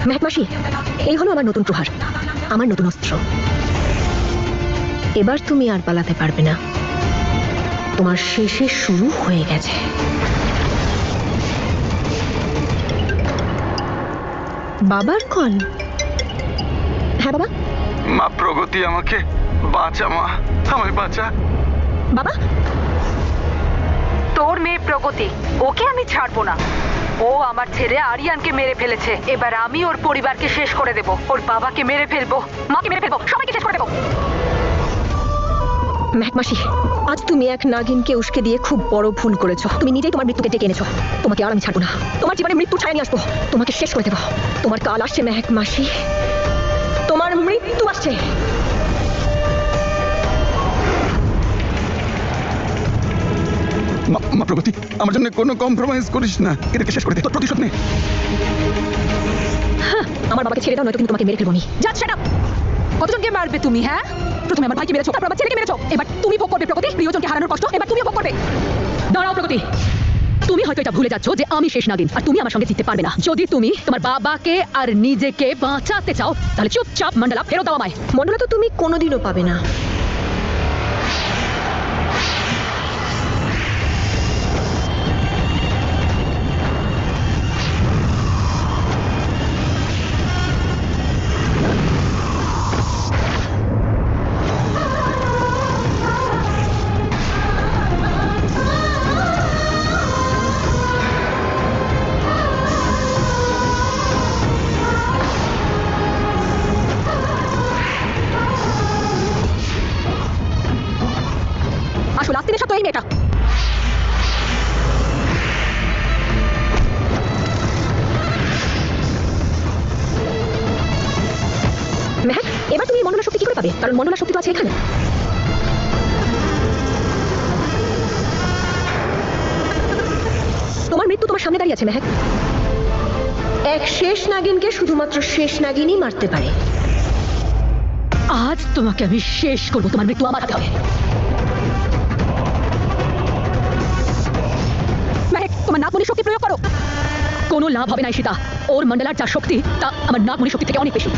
মেহেক মাসি, এই হলো আমার নতুন প্রহার, আমার নতুন অস্ত্র। এবার তুমি আর পালাতে পারবে না, তোমার শেষে শুরু হয়ে গেছে। বাবার কল? হ্যাঁ বাবা। মা প্রগতি, আমাকে বাঁচা মা, আমায় বাঁচা। বাবা, তোর মেয়ে প্রগতি, ওকে আমি ছাড়বো না। ও আমার ছেলে আরিয়ানকে মেরে ফেলেছে। এবার আমি ওর পরিবারকে শেষ করে দেব। ওর বাবাকে মেরে ফেলবো, মাকে মেরে ফেলবো, সবাইকে শেষ করে দেবো। মেহেক মাসি, আজ তুমি এক নাগিনকে উস্কে দিয়ে খুব বড় ভুল করেছো। তুমি নিজেই তোমার মৃত্যুকে ডেকে এনেছো। তোমাকে আর আমি ছাড়বো না। তোমার জীবনে মৃত্যু ছায়া নিয়ে আসবো, তোমাকে শেষ করে দেবো। তোমার কাল আসছে মেহেক মাসি, তোমার মৃত্যু আসছে। মা প্রগতি, আমার জন্য কোনো কম্প্রোমাইজ করিস না, এদেরকে শেষ করে দে, তোর প্রতিশোধ নে। হ্যাঁ, আমার বাবাকে ছেড়ে দাও, নয়তো কিন্তু তোমাকে মেরে ফেলবো আমি। Just shut up. কতজনকে মারবে তুমি? হ্যাঁ, প্রথমে আমার ভাইকে মেরেছো, তারপর আমার ছেলেকে মেরেছো, এবার তুমি ভোগ করবে প্রগতি। প্রিয়জনকে হারানোর কষ্ট এবার তুমিও ভোগ করবে। দাঁড়াও প্রগতি, তুমি হয়তো এটা ভুলে যাচ্ছ যে আমি শেষ নাগিন, আর তুমি আমার সঙ্গে জিততে পারবে না। যদি তুমি তোমার বাবাকে আর নিজেকে বাঁচাতে চাও, তাহলে চুপচাপ মন্ডলা ফেরত দাও আমায়। মন্ডলা তো তুমি কোনোদিনও পাবে না। আসলে আস্তে সব তো এই মেয়েটা। মেহেক, এবার তুমি মন্ডলা শক্তি কি করে পাবে? কারণ মন্ডলা শক্তি তো আছে এখানে। তোমার মৃত্যু তোমার সামনে দাঁড়িয়ে আছে মেহেক। এক শেষ নাগিনকে শুধুমাত্র শেষ নাগিনই মারতে পারে। আজ তোমাকে আমি শেষ করবো, তোমার মৃত্যু আমার হাতে হবে। মেহেক, তোমার নাগমণির শক্তি প্রয়োগ করো। কোনো লাভ হবে না ঈশিতা, ওর মন্ডলার যা শক্তি তা আমার নাগমণির শক্তি থেকে অনেক বেশি।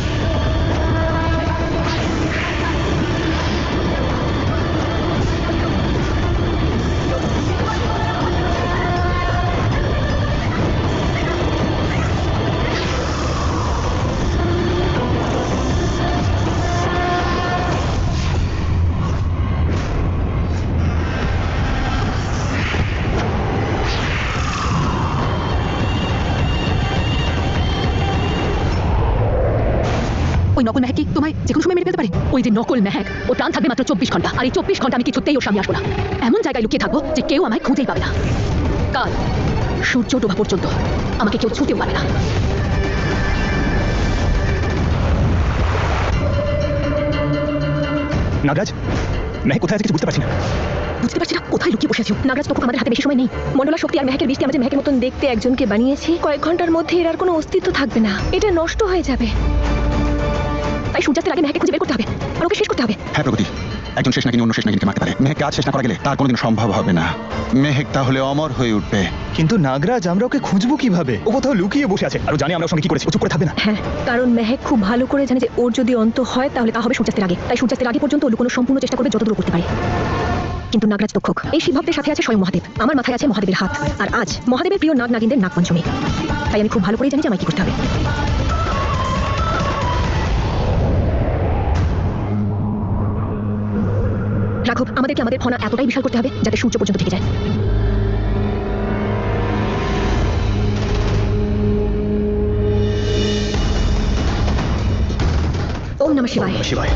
ওই নকল মেহেক কি তোমায় যে কোনো সময় মেরে ফেলতে পারে? ওই যে নকল মেহেক, ও প্রাণ থাকবে মাত্র 24 ঘন্টা, আর এই 24 ঘন্টা আমি কিছুতেই ওর সামনে আসবো না। এমন জায়গায় লুকিয়ে থাকবো যে কেউ আমায় খুঁজেই পাবে না। কাল সূর্য ডোবা পর্যন্ত আমাকে কেউ ছুঁতেও পাবে না। নাগরাজ, মেহেক কোথায় আছে কিছু বুঝতে পারছি না। বুঝতে পারছি না কোথায় লুকিয়ে বসে আছো। নাগরাজ তখন আমাদের হাতে বেশি সময় নেই। মন্ডলা শক্তি আর মেহেকের বৃষ্টি আমাদের মেহেকের মতন দেখতে একজনকে বানিয়েছি। কয়েক ঘন্টার মধ্যে এর আর কোনো অস্তিত্ব থাকবে না, এটা নষ্ট হয়ে যাবে। তাই সূর্যাস্তের আগে মেহেকে খুঁজে বের করতে হবে আর ওকে শেষ করতে হবে। হ্যাঁ প্রগতি, একজন শেষ নাগিনী অন্য শেষ নাগিনীকে মারতে পারে। মেহেককে আজ শেষ না করা গেলে তার কোনোদিন সম্ভব হবে না। মেহেক তাহলে অমর হয়ে উঠবে। কিন্তু নাগরাজ, আমরা ওকে খুঁজবো কিভাবে? ও কোথাও লুকিয়ে বসে আছে, আর ও জানে আমরা ওর সঙ্গে কি করেছি। ও চুপ করে থাকবে না। হ্যাঁ, কারণ মেহেক খুব ভালো করে জানে যে ওর যদি অন্ত হয় তাহলে তা হবে সূর্যাস্তের আগে। তাই সূর্যাস্তের আগে পর্যন্ত ও লুকোনোর সম্পূর্ণ চেষ্টা করবে যতদূর করতে পারে। কিন্তু নাগরাজ তক্ষক, এই শিবভক্তের সাথে আছে স্বয়ং মহাদেব। আমার মাথায় আছে মহাদেবের হাত, আর আজ মহাদেবের প্রিয় নাগ নাগিনদের নাগপঞ্চমী। তাই আমি খুব ভালো করে জানি যে আমায় কি করতে হবে। রাঘব, আমাদেরকে আমাদের ফনা এতটাই বিশাল করতে হবে যাতে সূর্য পর্যন্ত থেকে যায়। ওম নমঃ শিবায়। শিবায়।